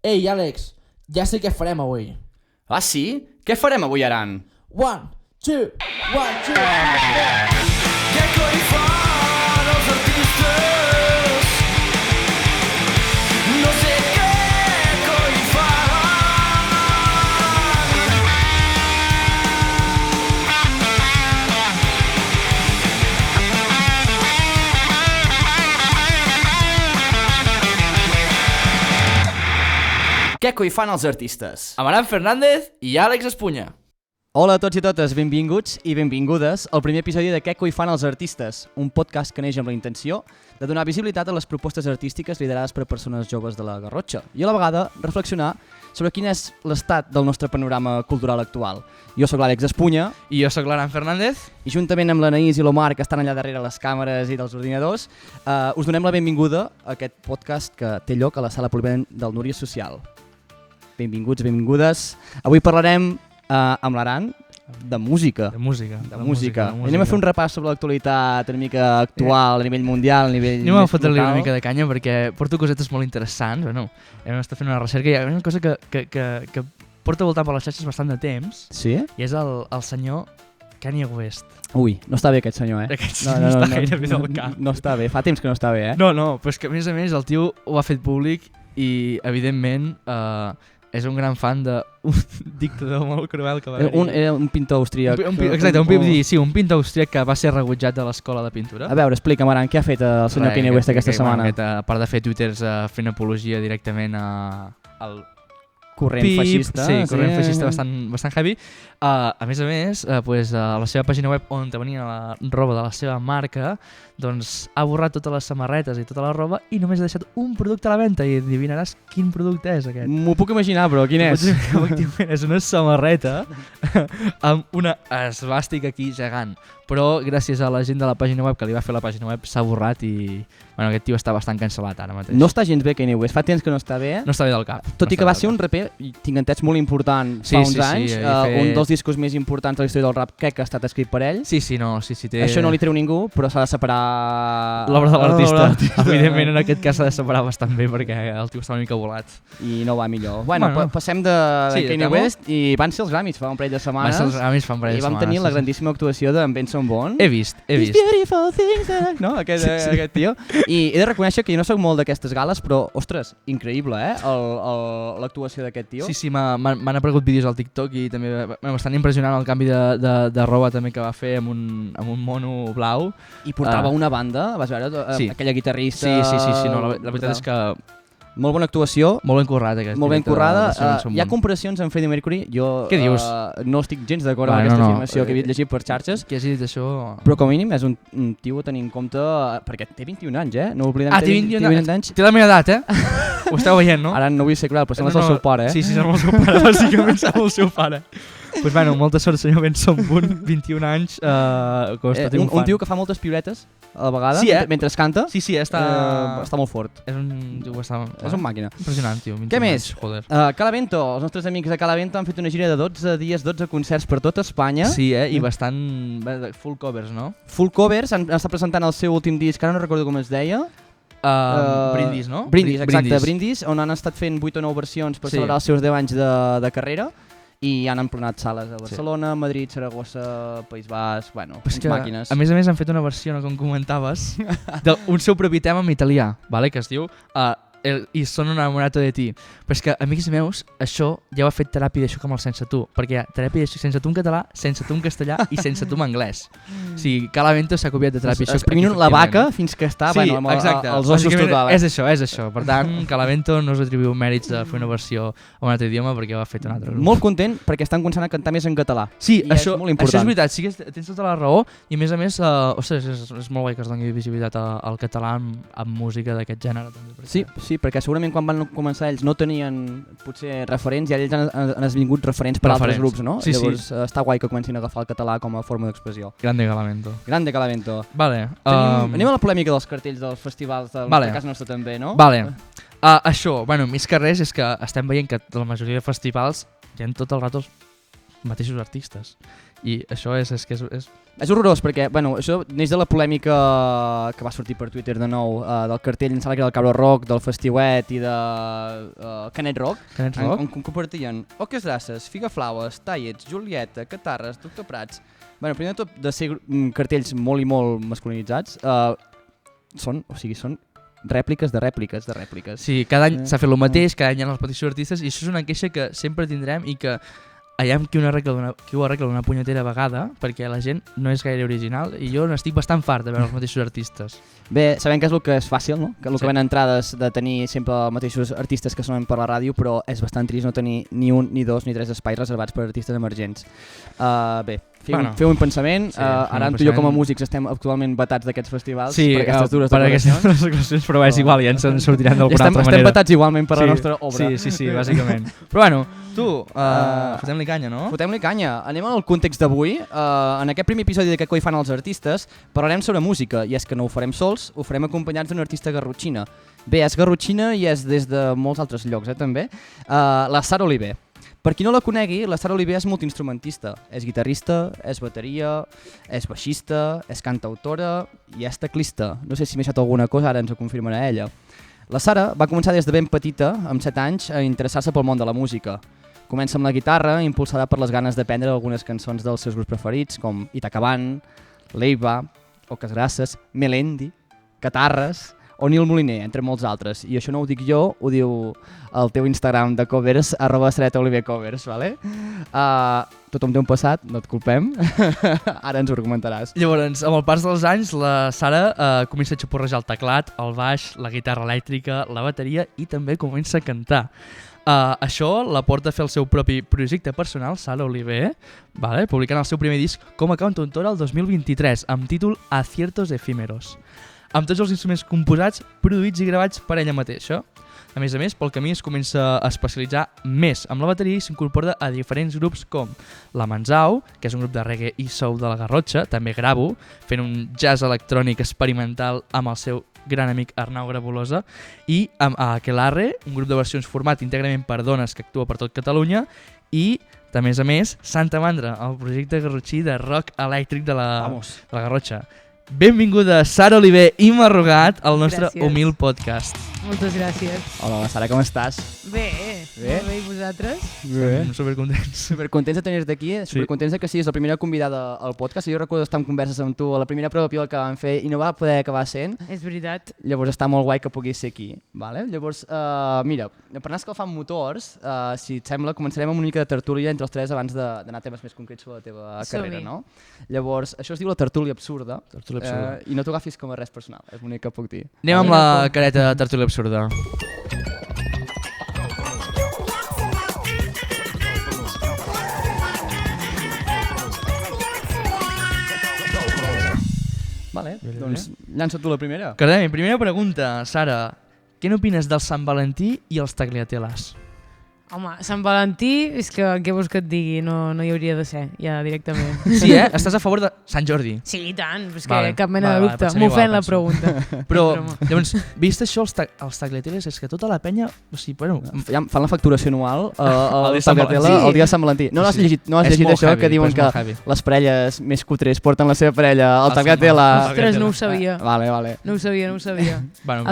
Ei, Àlex, ja sé què farem avui. Ah, sí? Què farem avui, Aran? 1, 2, 1, 2... Què coi fan els artistes? No sé què coi fan. Què coi fan els artistes? Amaran Fernández i Àlex Espunya. Hola a tots i totes, benvinguts i benvingudes al primer episodi de Què coi fan els artistes, un podcast que neix amb la intenció de donar visibilitat a les propostes artístiques liderades per persones joves de la Garrotxa i a la vegada reflexionar sobre quin és l'estat del nostre panorama cultural actual. Jo sóc l'Àlex Espunya I jo sóc l'Aran Fernández. i juntament amb l'Anaïs i l'Omar, que estan allà darrere les càmeres i dels ordinadors, us donem la benvinguda a aquest podcast que té lloc a la sala polivalent del Núria Social. Benvinguts, benvingudes. Avui parlarem amb l'Aran de música. De música. I anem a fer un repàs sobre l'actualitat una mica actual, a nivell mundial, a nivell Anem a més fotre-li local. una mica de canya perquè porto cosetes molt interessants. Bueno, hem estat fent una recerca i hi ha una cosa que porta voltant per les xarxes bastant de temps Sí? i és el senyor Kanye West. Ui, no està bé aquest senyor, Aquest no està gaire bé del cap. No està bé, fa temps que no està bé, eh? No, però és que a més el tio ho ha fet públic i evidentment és un gran fan d'un dictador molt cruel que va haver-hi. Era un pintor austríac. Exacte, un pintor austríac que va ser rebutjat de l'escola de pintura. A veure, explica'm, Aran, què ha fet el senyor Kanye West aquesta setmana? A part de fer twitters fent apologia directament al Corrent PIB, feixista. sí, corrent feixista bastant heavy. A més, a la seva pàgina web on tenia la roba de la seva marca, doncs ha borrat totes les samarretes i tota la roba i només ha deixat un producte a la venda i adivinaràs quin producte és aquest. M'ho puc imaginar, però quin és? Efectivament, és una samarreta amb una esvàstica aquí gegant, però gràcies a la gent de la pàgina web que li va fer la pàgina web s'ha borrat i bueno, aquest tio està bastant cancel·lat ara mateix. No està gens bé Kanye West, fa temps que no està bé. No està bé del cap. Tot i que va ser un raper, tinc entès, molt important fa uns anys, un dels discos més importants de la història del rap crec que ha estat escrit per ell. Sí, té... Això no li treu ningú, però s'ha de separar... L'obra de l'artista. Evidentment, en aquest cas s'ha de separar bastant bé perquè el tio està una mica volat. I no va millor. Bueno, passem de Kanye West i van ser els Grammys fa un parell de setmanes. Van ser els Grammys fa un parell de setmanes. I vam tenir la grandíssima actuació d'en Benson Boone. He vist. These beautiful things that... No? Aquest tio. I he de reconèixer que jo no soc molt d'aquestes gales, però, ostres, increïble, l'actuació d'aquest tio. Sí, m'han aparegut vídeos al TikTok i també m'estan impressionant el canvi de roba també que va fer amb un mono blau. I portava una banda, vas veure? Sí. Aquella guitarrista... Sí, no, la veritat és que... Molt bona actuació. Molt ben currat, aquest. Molt ben currada. Hi ha comparacions amb Freddie Mercury. Jo què dius? No estic gens d'acord amb aquesta afirmació que he llegit per xarxes. Què has dit això? Però com a mínim és un tio a tenir en compte... Perquè té 21 anys, no oblidem. Té 21 anys. Té la meva edat, Ho esteu veient, no? Ara no vull ser cruel, però sembles el seu pare, Sí, sembla el seu pare, bàsicament sembla el seu pare. Doncs bueno, molta sort, senyor Benson Boone, 21 anys, un tio que fa moltes piruetes a la vegada, mentre canta. Sí, està molt fort. És un màquina. Impressionant, tio. Què més? Joder. Calavento, els nostres amics de Calavento han fet una gira de 12 dies, 12 concerts per tota Espanya. Sí, i bastant full covers, no? Full covers, han estat presentant el seu últim disc, ara no recordo com es deia. Brindis, no? Brindis, Brindis, on han estat fent 8 o 9 versions per celebrar els seus 10 anys de carrera. I han emplenat sales a Barcelona, Madrid, Saragossa, País Basc, bueno, màquines. A més han fet una versió, com comentaves, d'un seu propi tema en italià, que es diu I sono enamorato de ti. Però és que, amics meus, això ja ho ha fet Teràpia d'això com el Sense tu, perquè hi ha Teràpia d'això sense tu en català, sense tu en castellà i sense tu en anglès. O sigui, Calavento s'ha copiat de Teràpia d'això. Exprimint la vaca fins que està als ossos total. És això. Per tant, Calavento no us atribuïu mèrits de fer una versió en un altre idioma perquè ho ha fet un altre grup. Molt content perquè estan començant a cantar més en català. Sí, això és molt important. Això és veritat, sí que tens tota la raó i a més, ostres, és molt guai que es doni visibilitat al català amb música d'aquest gènere. Sí, perquè segurament quan van començar ells no tenien potser referents i ells han esvingut referents per altres grups, no? Sí, llavors està guai que comencin a agafar el català com a forma d'expressió. Grande Calavento. Vale. Anem a la polèmica dels cartells dels festivals, del cas nostre també, no? Vale. Això, més que res és que estem veient que la majoria de festivals hi ha tot el rato mateixos artistes. I això és que és... És horrorós perquè, bueno, això neix de la polèmica que va sortir per Twitter de nou del cartell, em sembla que era del Cabra Rock, del Festiuet i de Canet Rock, Canet Rock? on compartien Oques Grasses, Figaflaues, Tallets, Julieta, Catarres, Doctor Prats. Bueno, primer de tot, de ser cartells molt i molt masculinitzats, són rèpliques de rèpliques de rèpliques. Sí, cada any s'ha fet el mateix, cada any hi ha els mateixos artistes, i això és una queixa que sempre tindrem i que aviam qui ho arregla d'una punyetera vegada, perquè la gent no és gaire original i jo n'estic bastant fart de veure els mateixos artistes. Bé, sabem que és el que és fàcil, no? Que el que ven entrades de tenir sempre els mateixos artistes que sonen per la ràdio, però és bastant trist no tenir ni un, ni dos, ni tres espais reservats per artistes emergents. Bé, feu un pensament. Ara tu i jo com a músics estem actualment vetats d'aquests festivals per aquestes dures declaracions, però és igual, ja ens en sortiran d'alguna altra manera. Estem vetats igualment per la nostra obra. Sí, bàsicament. Però bueno, tu, fotem-li canya, no? Fotem-li canya. Anem al context d'avui. En aquest primer episodi de Què coi fan els artistes parlarem sobre música, i és que no ho farem sols, ho farem acompanyats d'una artista garrotxina. Bé, és garrotxina i és des de molts altres llocs, també. La Sara Oliver. Per qui no la conegui, la Sara Oliver és multiinstrumentista. És guitarrista, és bateria, és baixista, és cantautora i és teclista. No sé si m'he deixat alguna cosa, ara ens ho confirmarà ella. La Sara va començar des de ben petita, amb 7 anys, a interessar-se pel món de la música. Comença amb la guitarra, impulsada per les ganes d'aprendre algunes cançons dels seus grups preferits, com Itacaban, Leiva, Oques Grasses, Melendi, Catarres o Nil Moliner, entre molts altres. I això no ho dic jo, ho diu el teu Instagram de covers, @SaretaOliverCovers, vale? Tothom té un passat, no et culpem, ara ens ho argumentaràs. Llavors, amb el pas dels anys, la Sara comença a xapurrejar el teclat, el baix, la guitarra elèctrica, la bateria i també comença a cantar. Això la porta a fer el seu propi projecte personal, Sara Oliver, vale? Publicant el seu primer disc com a cantautora el 2023, amb títol Aciertos Efímeros, amb tots els instruments composats, produïts i gravats per ella mateixa. A més, pel camí es comença a especialitzar més amb la bateria i s'incorpora a diferents grups com La Manzau, que és un grup de reggae i soul de la Garrotxa, també gravo, fent un jazz electrònic experimental amb el seu gran amic Arnau Grabolosa, i amb Aquelarre, un grup de versions format íntegrament per dones que actua per tot Catalunya, i, de més a més, Santa Mandra, el projecte garrotxí de rock elèctric de la Garrotxa. Benvinguda Sara Oliver i Marrugat al nostre humil podcast. Moltes gràcies. Hola, Sara, com estàs? Bé, molt bé, i vosaltres? Bé. Estem supercontents. Supercontents de tenir-te aquí, supercontents que siguis la primera convidada al podcast. Jo recordo estar en converses amb tu a la primera prova pilot que vam fer i no va poder acabar sent. És veritat. Llavors està molt guai que puguis ser aquí. Vale? Llavors, mira, per anar escalfant motors, si et sembla, començarem amb una mica de tertúlia entre els tres abans d'anar a temes més concrets sobre la teva carrera, no? Llavors, això es diu la tertúlia absurda. I no t'ho agafis com a res personal, és l'únic que puc dir. Anem amb la careta de tertúlia absurda. Vale, doncs llança tu la primera. Cardemi, primera pregunta, Sara. Què n'opines del Sant Valentí i els tagliatelas? Home, Sant Valentí, és que què vols que et digui? No hi hauria de ser, ja directament. Sí, Estàs a favor de Sant Jordi? Sí, i tant, és que cap mena de dubte. M'ofèn la pregunta. Però, llavors, vist això, els tagliateles, és que tota la penya... O sigui, bueno... Fan la facturació anual al tagliatela el dia de Sant Valentí. No has llegit això, que diuen que les parelles més cutres porten la seva parella al tagliatela? Ostres, no ho sabia. Vale. No ho sabia.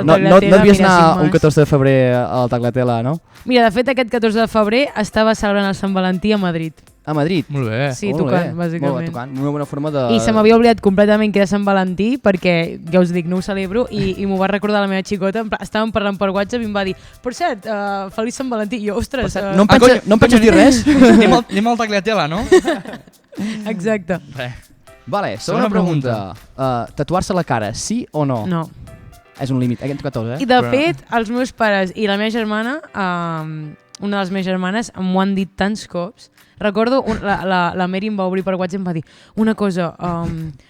No devies anar un 14 de febrer al tagliatela, no? Mira, de fet, aquest 14 de febrer estava celebrant el Sant Valentí a Madrid. A Madrid? Molt bé. Sí, tocant, bàsicament. Molt bé, tocant. Una bona forma de... I se m'havia oblidat completament que era Sant Valentí, perquè, ja us dic, no ho celebro, i m'ho va recordar la meva xicota. Estàvem parlant per WhatsApp i em va dir, per cert, feliç Sant Valentí. I jo, ostres... No em penses dir res? Anem al tagliatela, no? Exacte. Vale, segona pregunta. Tatuar-se la cara, sí o no? No. És un límit, aquest 14, I de fet, els meus pares i la meva germana, una de les meves germanes, m'ho han dit tants cops. Recordo, la Mary em va obrir per WhatsApp i em va dir una cosa,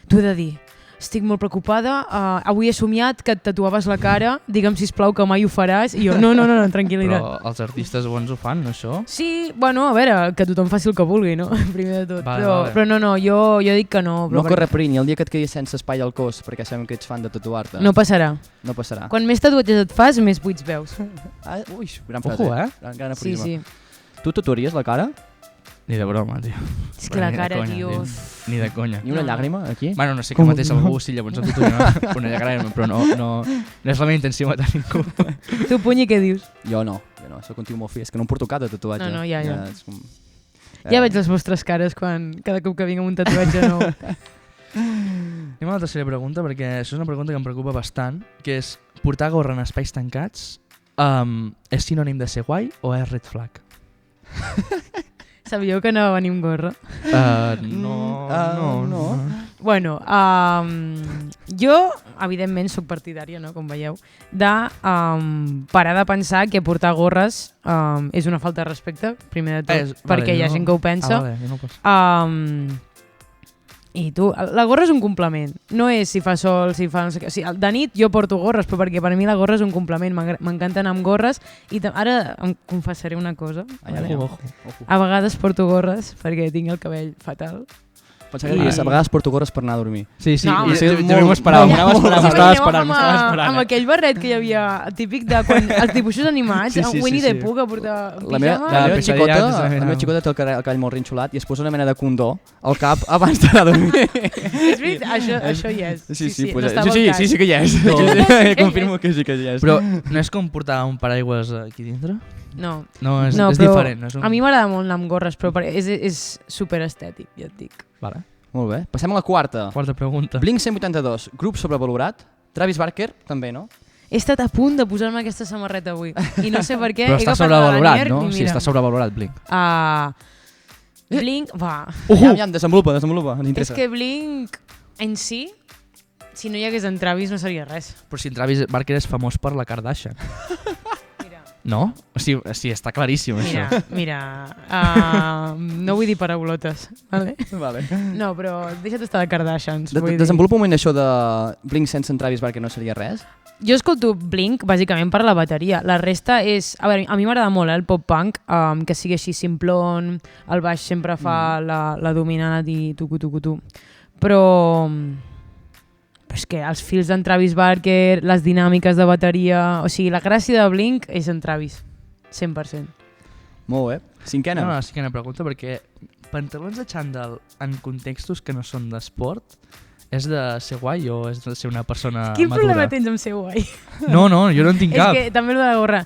t'ho he de dir, estic molt preocupada, avui he somiat que et tatuaves la cara, digue'm sisplau que mai ho faràs, i jo, no, tranquil·litat. Però els artistes bons ho fan, no, això? Sí, bueno, a veure, que tothom faci el que vulgui, no? Primer de tot. Però no, jo dic que no. No corre perill, ni el dia que et quedis sense espai al cos, perquè sabem que ets fan de tatuar-te. No passarà. No passarà. Quan més tatuatges et fas, més buits veus. Ui, gran frase. Ojo, Gran aforisme. Sí. Tu tatuaries la cara? Ni de broma, tio. És que la Ni de cara, conya, tio... Ni de conya. Ni una llàgrima, aquí? Bueno, no sé que mateix algú, si llavors a tu una llagrada, però no és la meva intenció matar ningú. Tu, Punyi, què dius? Jo no, soc un tio molt fi. És que no em porto cap de tatuatge. No, ja. És com... Ja veig les vostres cares cada cop que vinc amb un tatuatge nou. Anem a la tercera pregunta, perquè això és una pregunta que em preocupa bastant, que és, portar gorra en espais tancats és sinònim de ser guai o és red flag? Sabíeu que anava a venir amb gorra? No. Bueno, jo, evidentment, sóc partidària, no, com veieu, de parar de pensar que portar gorres és una falta de respecte, primer de tot, perquè hi ha gent que ho pensa. Vale, jo no ho penso. I tu, la gorra és un complement, no és si fa sol, si fa no sé què. O sigui, de nit jo porto gorres, però perquè per mi la gorra és un complement, m'encanta anar amb gorres i ara em confessaré una cosa. Vale? Ojo. A vegades porto gorres perquè tinc el cabell fatal. Pensava que diries, a vegades porto gorres per anar a dormir. Sí, No, i home, jo m'ho esperava. M'estava esperant. Amb aquell barret que hi havia, típic de quan els dibuixos animats, Sí, Winnie sí. the Pooh que portava La meva xicota té el cabell molt rinxolat i es posa una mena de condó al cap abans d'anar a dormir. És veritat, això hi és. Sí que hi és. Confirmo que sí que hi és. Però no és com portar un paraigües aquí dintre? No, és però diferent. No és un... a mi m'agrada molt anar amb gorres, però és super estètic, ja et dic. Vale. Molt bé. Passem a la quarta. Quarta pregunta. Blink 182, grup sobrevalorat. Travis Barker, també, no? He estat a punt de posar-me aquesta samarreta avui i no sé per què. Però he està agafat la sobrevalorat, Lanier no? i Sí, mira. està sobrevalorat, Blink. Blink, va. Ja, desenvolupa, ens És interessa. que Blink en si no hi hagués en Travis no seria res. Però si en Travis Barker és famós per la Kardashian. Mira, No? O sigui, està claríssim, això. no vull dir paraulotes, vale? Vale. No, però deixa't estar de Kardashians. vull dir. Desenvolupa un moment això de Blink sense en Travis Barker no seria res? Jo escolto Blink bàsicament per la bateria. La resta és... A veure, a mi m'agrada molt el pop-punk, que sigui així simplon, el baix sempre fa la dominant i tucu-tucu-tu. Però és que els fils d'en Travis Barker, les dinàmiques de bateria... O sigui, la gràcia de Blink és en Travis, 100%. Molt bé. Cinquena. No, cinquena pregunta, perquè pantalons de xandall en contextos que no són d'esport és de ser guai o és de ser una persona Quin madura? problema tens amb ser guai? No, jo no en tinc cap. És que també el de la gorra.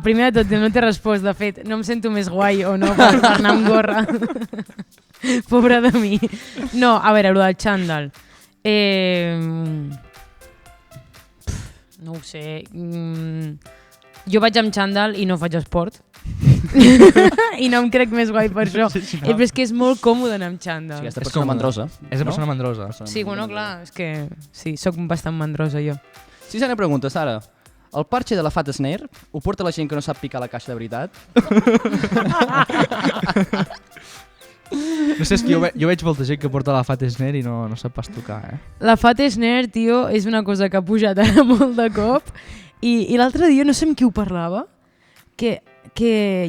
Primer de tot, no t'he respost. De fet, no em sento més guai o no per anar amb gorra. Pobre de mi. No, a veure, el del xandall. No ho sé. Jo vaig amb xandall i no faig esport. I no em crec més guai per això. Però és que és molt còmode anar amb xandall. Sí, aquesta És persona còmode. mandrosa. És una persona mandrosa. Sí, bueno, clar, és que sí, sóc bastant mandrosa jo. Sisena pregunta, Sara. El parche de la Fat Snare ho porta la gent que no sap picar la caixa de veritat? No sé, és que jo veig molta gent que porta la Fat Snare i no sap pas tocar, La Fat Snare, tio, és una cosa que ha pujat ara molt de cop i l'altre dia no sé amb qui ho parlava, que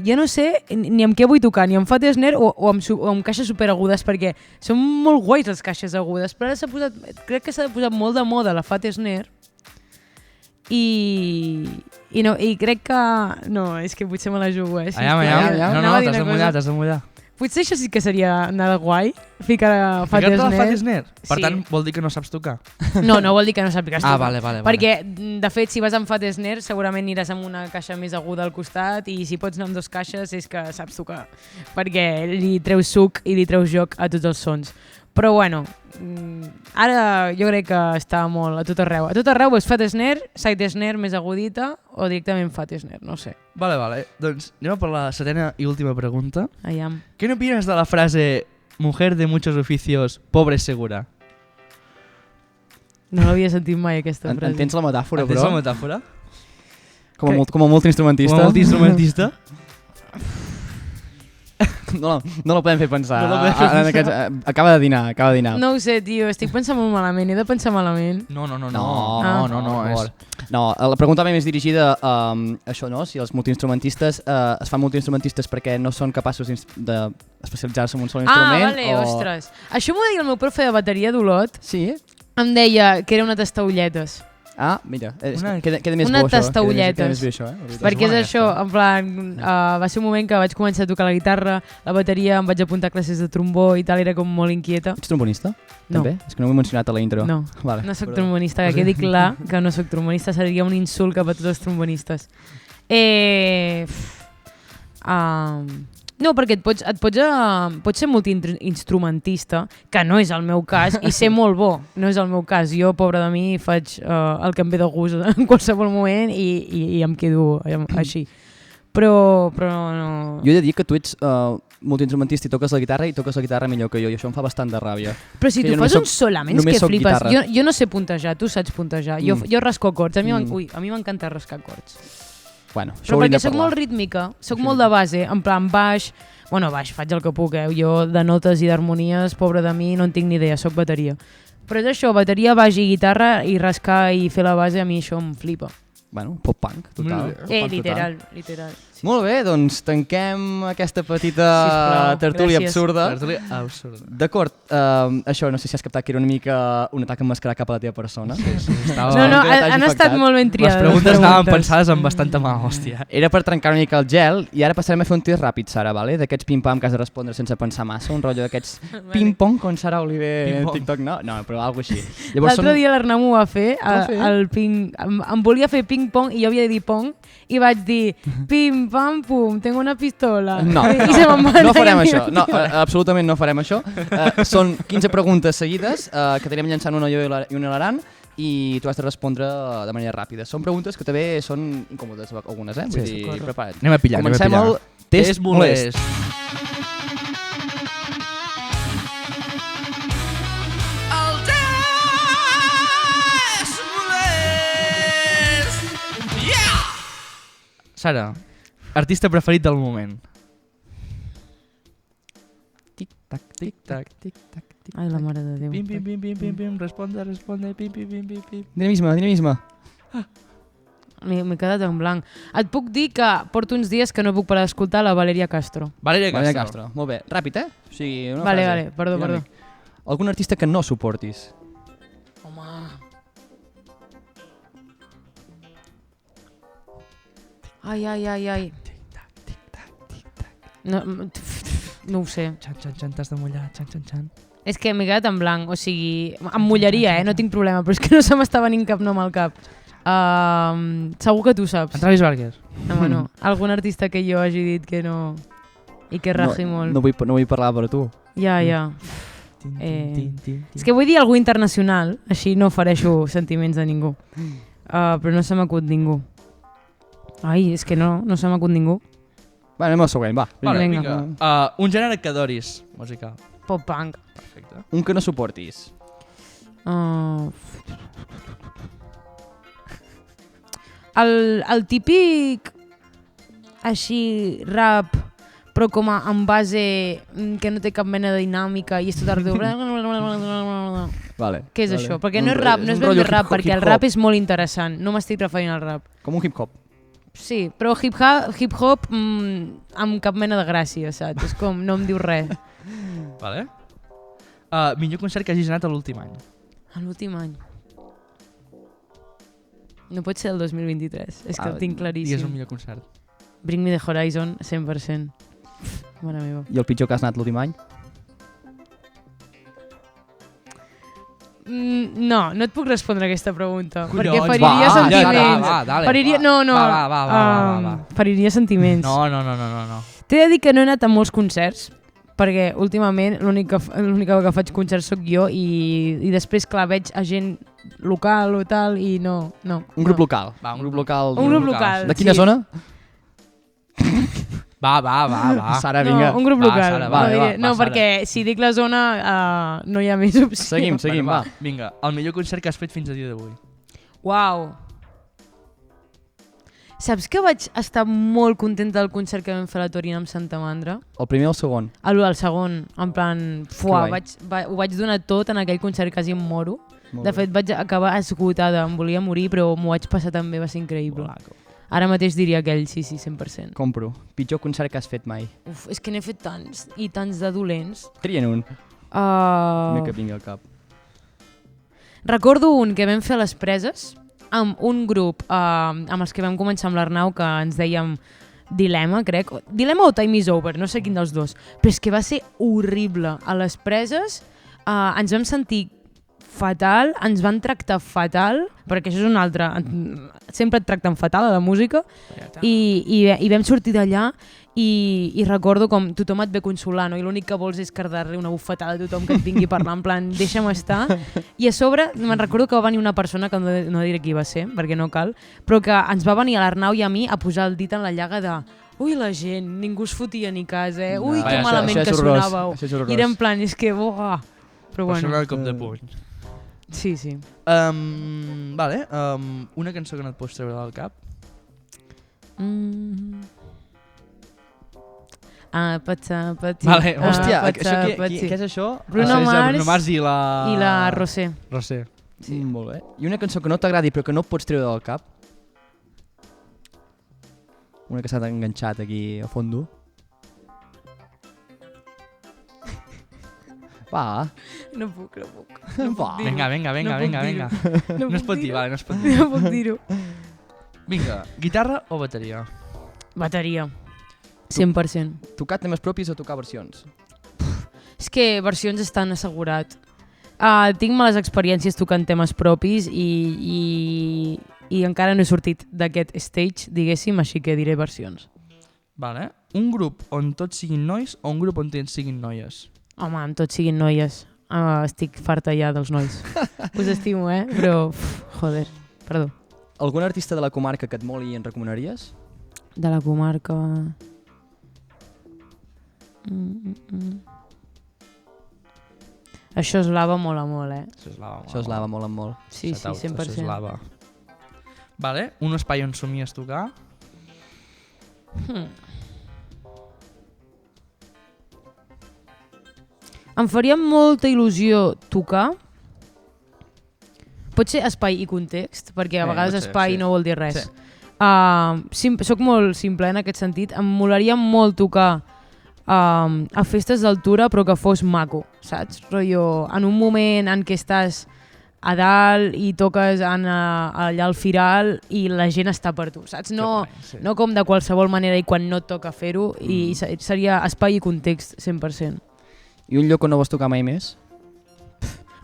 jo no sé ni amb què vull tocar, ni amb Fat Snare o amb caixes superagudes, perquè són molt guais les caixes agudes, però ara crec que s'ha posat molt de moda la Fat Snare i crec que... No, és que potser me la jugo, sí. No, t'has de mullar. Potser això sí que seria anar de guai, ficar Fat Ficar-te la Snare. Fat Snare? Per Sí. tant, vol dir que no saps tocar? No vol dir que no sàpigues tocar. Vale. Perquè, de fet, si vas amb Fat Snare, segurament aniràs amb una caixa més aguda al costat i si pots anar amb 2 caixes és que saps tocar. Perquè li treus suc i li treus joc a tots els sons. Però bueno, ara jo crec que està molt a tot arreu. A tot arreu és Fat Snare, Side Snare més agudita o directament Fat Snare, no sé. Vale. Doncs anem a per la setena i última pregunta. Aviam. ¿Qué opinas de la frase mujer de muchos oficios, pobre segura? No l'havia sentit mai, aquesta frase. Entens la metàfora, Entens però? la metàfora? Com a multiinstrumentista. Com a multiinstrumentista? No la podem fer pensar. No la podem fer pensar. Acaba de dinar. No ho sé, tio, estic pensant molt malament. He de pensar malament. No. No, la pregunta més dirigida a això, no? Si els multiinstrumentistes es fan multiinstrumentistes perquè no són capaços d'especialitzar-se en un sol instrument Vale, ostres. Això m'ho deia el meu profe de bateria d'Olot. Sí? Em deia que era una tastaolletes. Ah, mira, Una- queda més una bo això. tastaulletes. Queda més bé això, la veritat. Perquè és bona això, en plan, va ser un moment que vaig començar a tocar la guitarra, la bateria, em vaig apuntar a classes de trombó i tal, era com molt inquieta. Ets trombonista? No. També? És que no ho he mencionat a la intro. No, Vale. no sóc trombonista, que quedi clar que no sóc trombonista, seria un insult cap a tots els trombonistes. No, perquè pots ser multiinstrumentista, que no és el meu cas, i ser molt bo, no és el meu cas. Jo, pobre de mi, faig el que em ve de gust en qualsevol moment i em quedo així. Però no... Jo he de dir que tu ets multiinstrumentista i toques la guitarra millor que jo, i això em fa bastant de ràbia. Però si que tu jo fas només uns solaments només que soc flipes. guitarra. Jo no sé puntejar, tu saps puntejar. Jo rasco acords, a mi Mm. m'encanta rascar acords. Bueno, això Però hauríem perquè de soc parlar. molt rítmica, soc molt de base, en plan baix, faig el que puc, jo de notes i d'harmonies, pobre de mi, no en tinc ni idea, soc bateria. Però és això, bateria, baix i guitarra, i rascar i fer la base, a mi això em flipa. Bueno, pop-punk, total. Pop-punk Literal. Sí. Molt bé, doncs tanquem aquesta petita Sisplau, tertúlia gràcies. absurda. Tertúlia absurda. D'acord, això no sé si has captat que era una mica un atac enmascarat cap a la teva persona. Estava... No, que t'hagi han estat afectat. molt ben Les triades. preguntes estaven preguntes. pensades amb bastanta mà, hòstia. Era per trencar una mica el gel i ara passarem a fer un test ràpid, Sara, vale? D'aquests pim-pam que has de respondre sense pensar massa, un rotllo d'aquests ping-pong con Sara Oliver en Ping-pong. TikTok, no? No, però alguna cosa així. L'altre dia l'Arnau m'ho va fer, va fer? el ping, em volia fer ping-pong i jo havia de dir pong i vaig dir pim-pam-pum, tengo una pistola. No, I se me'n va no anar farem i a mi això, em no, tio. absolutament no farem això. Són 15 preguntes seguides que anirem llançant una jo i una l'Aran i tu has de respondre de manera ràpida. Són preguntes que també són incòmodes algunes, Vull dir, correcte. prepara't. Anem a pillar, Comencem anem a el pillar. test molest. El test molest. Yeah! Sara, artista preferit del moment. Tic-tac, tic-tac, tic-tac, tic-tac. Ai, la mare de Déu. Pim, pim, pim, pim, pim, pim, responde, pim, pim, pim, pim, pim. Dinamisme. M'he quedat en blanc. Et puc dir que porto uns dies que no puc parar d'escoltar la Valeria Castro. Valeria Maria Castro. Castro. Molt bé. Ràpid, O sigui, una Vale, frase. perdó. Dinàmic. Algun artista que no suportis? Home. Ai. No ho sé. Xan, t'has de mullar, xan. És que m'he quedat en blanc, o sigui, em mullaria, no tinc problema, però és que no se m'està venint cap nom al cap. Segur que tu saps. En Travis Barker. No, no. Algun artista que jo hagi dit que no... I que raji molt. No vull parlar per tu. Ja. Tin, És que vull dir algú internacional, així no ofereixo sentiments de ningú. Però no se m'acut ningú. Ai, és que no se m'acut ningú. Va, anem al següent, va. Vale, Vinga. vinga. Un gènere que adoris, musical. Pop-punk. Perfecte. Un que no suportis. El típic així rap però com a en base que no té cap mena de dinàmica i és tot arreu. Vale. Què és vale. això? Perquè no és rap, no és ben rotllo bé rap, hip-hop, perquè el hip-hop. rap és molt interessant. No m'estic referint al rap. Com un hip-hop. Sí, però hip-hop amb cap mena de gràcia, saps? És com, no em diu res. Vale. Millor concert que hagis anat l'últim any. L'últim any. No pot ser el 2023, és que ho tinc Digues claríssim. un millor concert. Bring Me The Horizon, 100%. Mare meva. I el pitjor que has anat l'últim any? No et puc respondre aquesta pregunta, Collons, perquè feriria va, sentiments. va, dale. Feriria, no. Va. Feriria sentiments. No. T'he de dir que no he anat a molts concerts, perquè últimament l'única que faig concerts sóc jo i després, clar, veig a gent local o tal i no. Un grup local. Va, un grup local. Un grup local. De quina sí. zona? Va. Sara, vinga. No, un grup Va, local. Sara, no, va, diré- va, no, Sara. perquè si dic la zona no hi ha més opció. Seguim, va. Vinga, el millor concert que has fet fins a dia d'avui. Uau. Saps que vaig estar molt contenta del concert que vam fer a la Torina amb Santa Mandra? El primer o el segon? El segon, en plan, fuà, guai. ho vaig donar tot en aquell concert, quasi em moro. Molt De bé. fet, vaig acabar esgotada, em volia morir, però m'ho vaig passar també, va ser increïble. Maco. Ara mateix diria aquell, sí, 100%. Compro. Pitjor concert que has fet mai. Uf, és que n'he fet tants, i tants de dolents. Trien un. Que vingui al cap. Recordo un que vam fer a les Preses, amb un grup amb els que vam començar amb l'Arnau, que ens dèiem Dilema, crec. Dilema o Time is Over, no sé quin dels dos. Però és que va ser horrible. A les preses ens vam sentir fatal, ens van tractar fatal, perquè això és un altre... Sempre et tracten fatal a la música, i vam sortir d'allà i recordo com tothom et ve consolant, no? I l'únic que vols és cardar-li una bufetada a tothom que et vingui a parlar, en plan, deixa'm estar. I a sobre me'n recordo que va venir una persona, que no diré qui va ser, perquè no cal, però que ens va venir a l'Arnau i a mi a posar el dit en la llaga de ui, la gent, ningú es fotia ni cas, ui, que malament que sonàveu. I era en plan, és que, buah. Però bueno. Persona de cop de puny. Sí, sí. Vale, una cançó que no et pots treure del cap. Petit. Vale, Hòstia, què és això? Bruno Mars i la... i la Rosé. Rosé. Sí. Molt bé. I una cançó que no t'agradi però que no et pots treure del cap? Una que s'ha enganxat aquí a fondo. Va. No puc. Va. Vinga. No es pot dir, vale, no es pot dir. No puc dir-ho. Vinga, guitarra o bateria? Bateria. 100%. Tocar temes propis o tocar versions? És que versions estan assegurat. Tinc males experiències tocant temes propis i encara no he sortit d'aquest stage, diguéssim, així que diré versions. Vale. Un grup on tots siguin nois o un grup on tots siguin noies? Home, amb tots siguin noies. Estic farta ja dels nois. Us estimo, però... joder, perdó. Algun artista de la comarca que et moli i en recomanaries? De la comarca... Això es lava molt a molt, Això es lava molt en molt. Sí, 100%. Lava. Vale, un espai on somies tocar. Em faria molta il·lusió tocar. Pot ser espai i context, perquè a vegades espai no vol dir res. Soc molt simple en aquest sentit. Em molaria molt tocar a festes d'altura, però que fos maco, saps? Rotllo, en un moment en què estàs a dalt i toques allà al Firal i la gent està per tu, saps? No com de qualsevol manera i quan no et toca fer-ho, i seria espai i context 100%. I un lloc on no vols tocar mai més?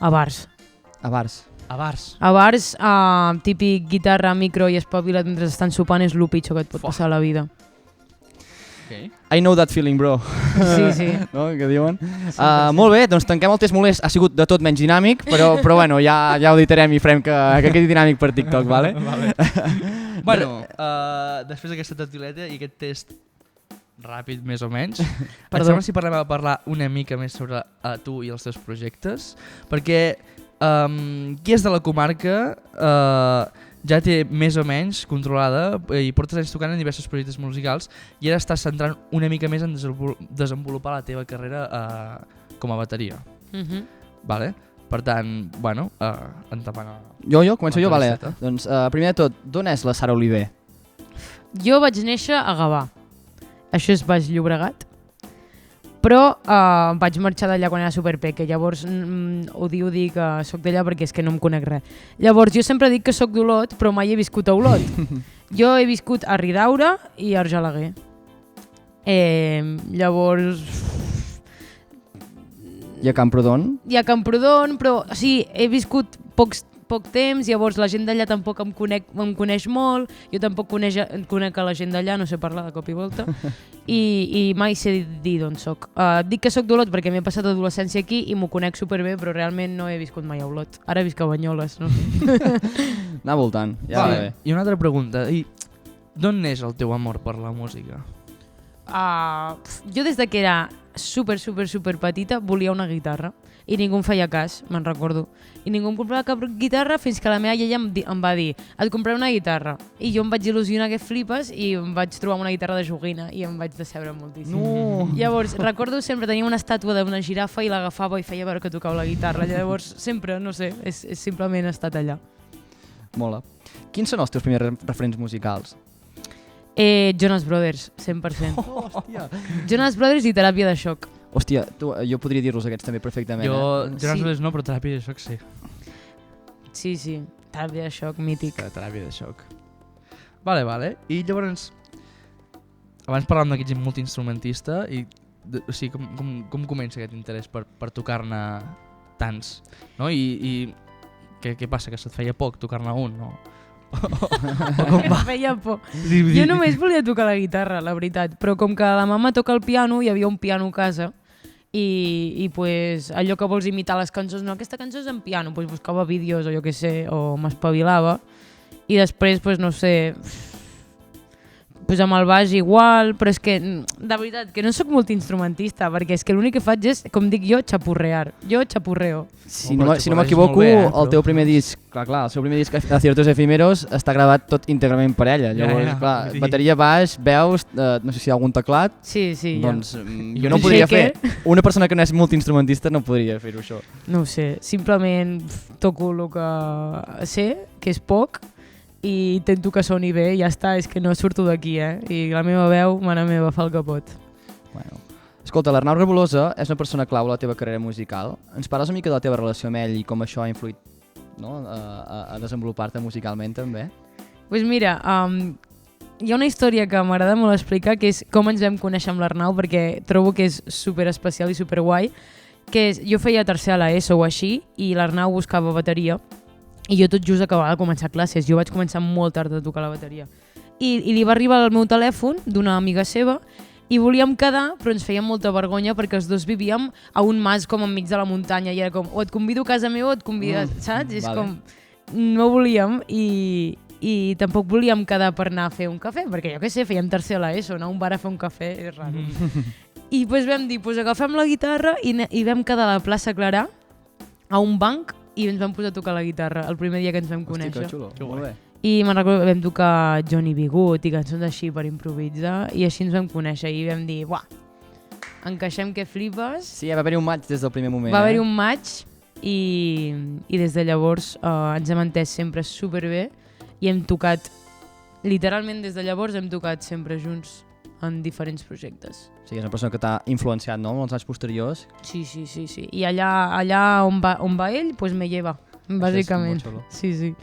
A bars. A bars. A bars, típic guitarra, micro i espavila't mentre estan sopant és el pitjor que et pot passar a la vida. I know that feeling, bro. Sí. No? Què diuen? Molt bé, doncs tanquem el test molest. Ha sigut de tot menys dinàmic, però bueno, ja ho editarem i farem que quedi dinàmic per TikTok, vale? Bueno, després d'aquesta tertuleta i aquest test ràpid, més o menys, et sembla si parlem a parlar una mica més sobre tu i els teus projectes? Perquè qui és de la comarca ja té més o menys controlada i portes anys tocant en diversos projectes musicals i ara estàs centrant una mica més en desenvolupar la teva carrera com a bateria. Vale? Per tant, bueno, endavant. Jo? Començo jo? Vale. Doncs, primer de tot, d'on és la Sara Oliver? Jo vaig néixer a Gavà. Això és Baix Llobregat. Però vaig marxar d'allà quan era superpeque, llavors odio dir que soc d'allà perquè és que no em conec res. Llavors jo sempre dic que soc d'Olot, però mai he viscut a Olot. Jo he viscut a Ridaura i a Argelaguer. Llavors... I a Camprodon? I a Camprodon, però sí, he viscut poc temps, llavors la gent d'allà tampoc em coneix molt, jo tampoc conec a la gent d'allà, no sé parlar de cop i volta, i mai sé dir d'on soc. Dic que soc d'Olot perquè m'he passat adolescència aquí i m'ho conec superbé, però realment no he viscut mai a Olot. Ara visc a Banyoles, no sé. Anar voltant, ja va bé. I una altra pregunta, d'on neix el teu amor per la música? Jo des de que era super petita volia una guitarra i ningú em feia cas, me'n recordo. I ningú em comprava cap guitarra fins que la meva iaia em va dir et compraré una guitarra. I jo em vaig il·lusionar que flipes i em vaig trobar una guitarra de joguina i em vaig decebre moltíssim. No. Llavors, recordo sempre tenia una estàtua d'una girafa i l'agafava i feia veure que tocava la guitarra. Llavors, sempre, no sé, és simplement estat allà. Mola. Quins són els teus primers referents musicals? Jonas Brothers, 100%. Hòstia. Jonas Brothers i Teràpia de Xoc. Hòstia, jo podria dir-los aquests també perfectament. Jo, Jonas Brothers no, però Teràpia de Xoc sí. Sí. Teràpia de xoc, mític. Teràpia de xoc. Vale. I llavors, abans parlàvem d'aquest multiinstrumentista i o sigui, com comença aquest interès per tocar-ne tants, no? I què passa, que se't feia poc tocar-ne un, no? O com va? Em feia por. Jo només volia tocar la guitarra, la veritat, però com que la mama toca el piano, hi havia un piano a casa i pues, allò que vols imitar les cançons, no, aquesta cançó és en piano, pues buscava vídeos o jo què sé, o m'espavilava i després, pues, no sé, pues amb el baix igual, però és que, de veritat, que no sóc multiinstrumentista, perquè és que l'únic que faig és, com dic jo, xapurrear. Jo xapurreo. Si no m'equivoco, el teu primer disc, clar, el seu primer disc, A Ciertos Efímeros, està gravat tot íntegrament per ella. Llavors, clar, bateria, baix, veus, no sé si hi ha algun teclat. Sí, doncs jo no ho podria fer. Una persona que no és multiinstrumentista no podria fer-ho, això. No ho sé, simplement toco el que sé, que és poc, i intento que soni bé i ja està, és que no surto d'aquí, i la meva veu, mare meva, fa el que pot. Bueno. Escolta, l'Arnau Rebollosa és una persona clau a la teva carrera musical. Ens parles una mica de la teva relació amb ell i com això ha influït, no, a desenvolupar-te musicalment també? Doncs mira, hi ha una història que m'agrada molt explicar, que és com ens vam conèixer amb l'Arnau, perquè trobo que és super especial i super guai, que és, jo feia tercer a l'ESO o així, i l'Arnau buscava bateria, i jo tot just acabava de començar classes. Jo vaig començar molt tard a tocar la bateria. I li va arribar el meu telèfon d'una amiga seva i volíem quedar, però ens fèiem molta vergonya perquè els dos vivíem a un mas com enmig de la muntanya i era com, o et convido a casa meva o et convido, saps? És com, no volíem i tampoc volíem quedar per anar a fer un cafè, perquè jo què sé, fèiem tercer a l'ESO, anar a un bar a fer un cafè és raro. I doncs vam dir, agafem la guitarra i vam quedar a la plaça Clarà a un banc i ens vam posar a tocar la guitarra el primer dia que ens vam conèixer. Hosti, que xulo, molt bé. I me'n recordo, vam tocar Johnny B. Good i cançons així per improvisar i així ens vam conèixer i vam dir, buah, encaixem que flipes. Sí, va haver-hi un match des del primer moment. Va haver-hi un match i des de llavors ens hem entès sempre superbé i hem tocat, literalment des de llavors hem tocat sempre junts en diferents projectes. Sí, és una persona que t'ha influenciat, no?, en els anys posteriors. Sí. I allà on va ell, doncs me lleva, bàsicament. Sí.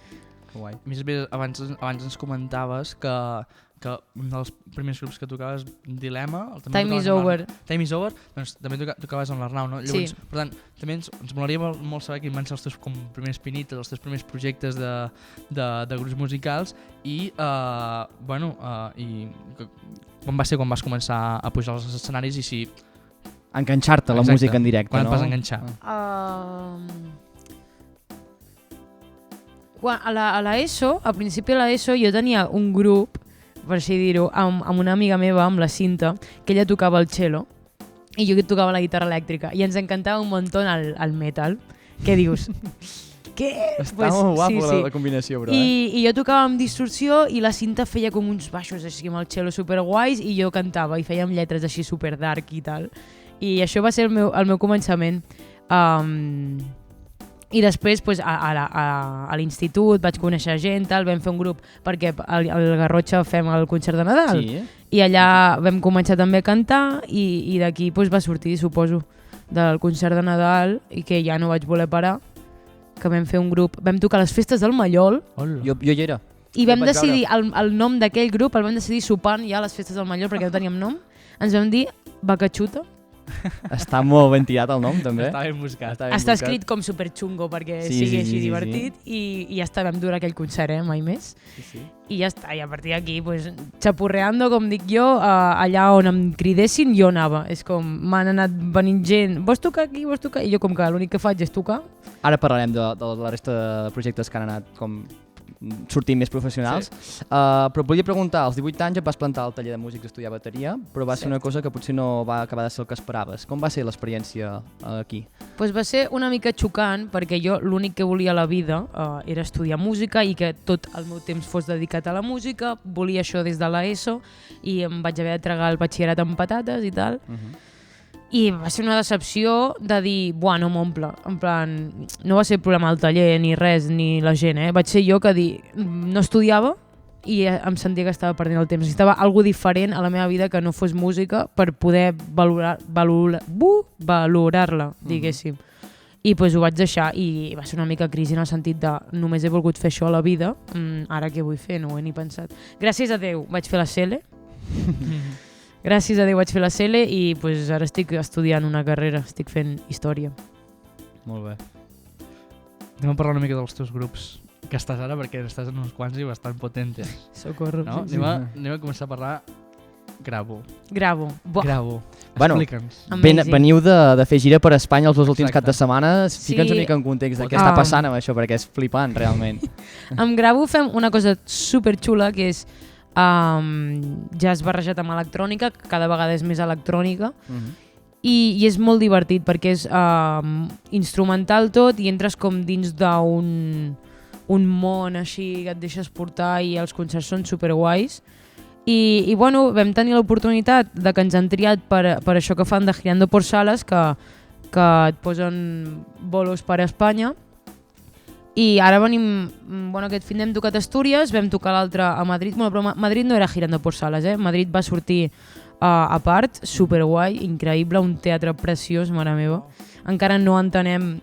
Que guai. A més, abans ens comentaves que un dels primers grups que tocaves, Dilema... Time is Over. Time is Over, doncs també tocaves amb l'Arnau, no? Llavors, sí. Per tant, també ens molaria molt saber quins van ser els teus primers pinites, els teus primers projectes de grups musicals i com va ser quan vas començar a pujar als escenaris i si... Enganxar-te la música en directe, quan no? Quan et vas enganxar? A l'ESO, al principi de l'ESO, jo tenia un grup, per així dir-ho, amb una amiga meva, amb la Cinta, que ella tocava el cello i jo tocava la guitarra elèctrica i ens encantava un muntó el metal. Què dius? Què? Està molt guapo la combinació, però. I jo tocava amb distorsió i la Cinta feia com uns baixos així amb el cello superguais i jo cantava i fèiem lletres així super dark i tal. I això va ser el meu començament. I després a l'institut vaig conèixer gent, vam fer un grup perquè al Garrotxa fem el concert de Nadal. Sí. I allà vam començar també a cantar i d'aquí va sortir, suposo, del concert de Nadal i que ja no vaig voler parar, que vam fer un grup, vam tocar les festes del Mallol. Jo hi era. I vam decidir, el nom d'aquell grup el vam decidir sopant ja a les festes del Mallol perquè no teníem nom. Ens vam dir Bacachuta. Està molt ben tirat el nom, també. Està ben buscat. Està escrit com superxungo perquè sigui així divertit. I ja està, vam durar aquell concert, mai més. Sí. I ja està, i a partir d'aquí, xapurreando, com dic jo, allà on em cridessin jo anava. És com, m'han anat venint gent, vols tocar aquí, vols tocar? I jo com que l'únic que faig és tocar. Ara parlarem de la resta de projectes que han anat com sortint més professionals, però volia preguntar, als 18 anys et vas plantar al taller de músics a estudiar bateria, però va ser una cosa que potser no va acabar de ser el que esperaves. Com va ser l'experiència aquí? Pues va ser una mica xocant, perquè jo l'únic que volia a la vida era estudiar música i que tot el meu temps fos dedicat a la música, volia això des de l'ESO i em vaig haver de tragar el batxillerat amb patates i tal. I va ser una decepció de dir, buah, no m'omple. En plan, no va ser el problema del taller, ni res, ni la gent, Vaig ser jo que no estudiava i em sentia que estava perdent el temps. Necessitava alguna diferent a la meva vida que no fos música per poder valorar-la, diguéssim. i pues, ho vaig deixar i va ser una mica crisi en el sentit de només he volgut fer això a la vida, ara què vull fer? No ho he ni pensat. Gràcies a Déu vaig fer la CL, gràcies a Déu vaig fer la CL i pues, ara estic estudiant una carrera, estic fent història. Molt bé. Anem a parlar una mica dels teus grups que estàs ara, perquè estàs en uns quants i bastant potentes. Socorro. No? Anem a començar a parlar Gravo. Gravo. Gravo. Bueno, Explica'ns. Amazing. Veniu de fer gira per Espanya els 2 últims Exacte. caps de setmana. Sí. Fica'ns una mica en context de què està passant amb això, perquè és flipant, realment. Amb Gravo fem una cosa superxula que és jazz barrejat amb electrònica, que cada vegada és més electrònica, i és molt divertit perquè és instrumental tot i entres com dins d'un món així que et deixes portar i els concerts són superguais. I bueno, vam tenir l'oportunitat de que ens han triat per això que fan de Girando por Salas, que et posen bolos per Espanya. I ara venim, bueno, aquest fin d'hem tocat a Astúries, vam tocar l'altre a Madrid, bueno, però Madrid no era Girando por Salas, Madrid va sortir a part, superguai, increïble, un teatre preciós, mare meva. Encara no entenem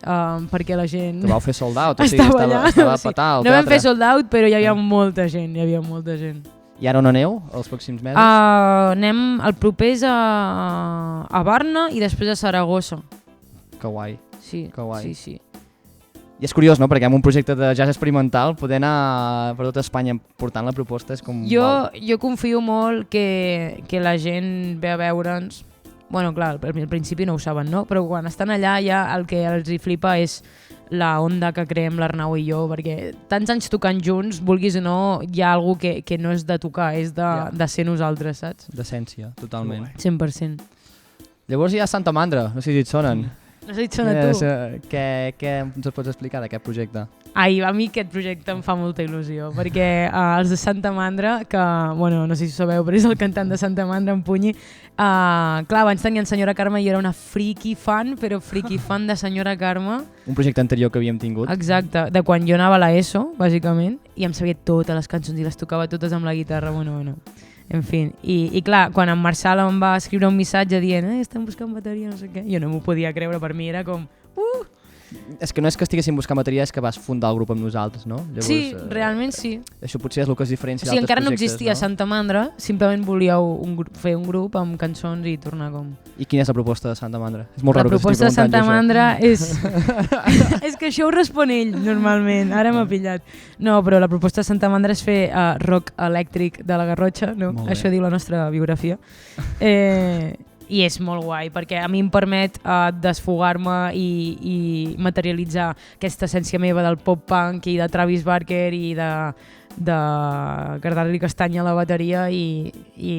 per què la gent... Que vau fer sold out, o sigui, estava allà. estava a Sí. petar el No vam teatre. fer sold out, però hi havia molta gent, I ara on aneu, els pròxims mesos? Anem, el proper és a Barna i després a Saragossa. Que guai. Sí, Que guai. sí. I és curiós, no?, perquè amb un projecte de jazz experimental poder anar per tota Espanya portant la proposta és com... Jo confio molt que la gent ve a veure'ns. Bueno, clar, al principi no ho saben, no? Però quan estan allà ja el que els hi flipa és la onda que creem l'Arnau i jo, perquè tants anys tocant junts, vulguis o no, hi ha algú que no és de tocar, és de ser nosaltres, saps? D'essència, totalment. 100%. Llavors hi ha Santa Mandra, no sé si et sonen. No sé si et sona a tu. Què ens pots explicar d'aquest projecte? Ai, a mi aquest projecte em fa molta il·lusió, perquè els de Santa Mandra, que, bueno, no sé si ho sabeu, però és el cantant de Santa Mandra, en Punyi, clar, abans tenien Senyora Carme i era una friki fan, però friki fan de Senyora Carme. Un projecte anterior que havíem tingut. Exacte, de quan jo anava a l'ESO, bàsicament, i em sabia totes les cançons i les tocava totes amb la guitarra, bueno. En fi, i clar, quan en Marçal em va escriure un missatge dient estem buscant bateria, no sé què, jo no m'ho podia creure, per mi era com... És que no és que estiguessin buscant bateria, és que vas fundar el grup amb nosaltres, no? Llavors, Sí, realment sí. Això potser és el que es diferencia O sigui, d'altres encara no projectes, existia Santa Mandra, simplement volíeu fer un grup amb cançons i tornar com... I quina és la proposta de Santa Mandra? És molt La raro que proposta de t'estigui Santa preguntant jo Mandra és... és que això ho respon ell, normalment, ara m'ha pillat. No, però la proposta de Santa Mandra és fer rock elèctric de la Garrotxa, no? Molt bé. Això diu la nostra biografia. I és molt guai, perquè a mi em permet desfogar-me i materialitzar aquesta essència meva del pop-punk i de Travis Barker i de guardar-li castanya a la bateria i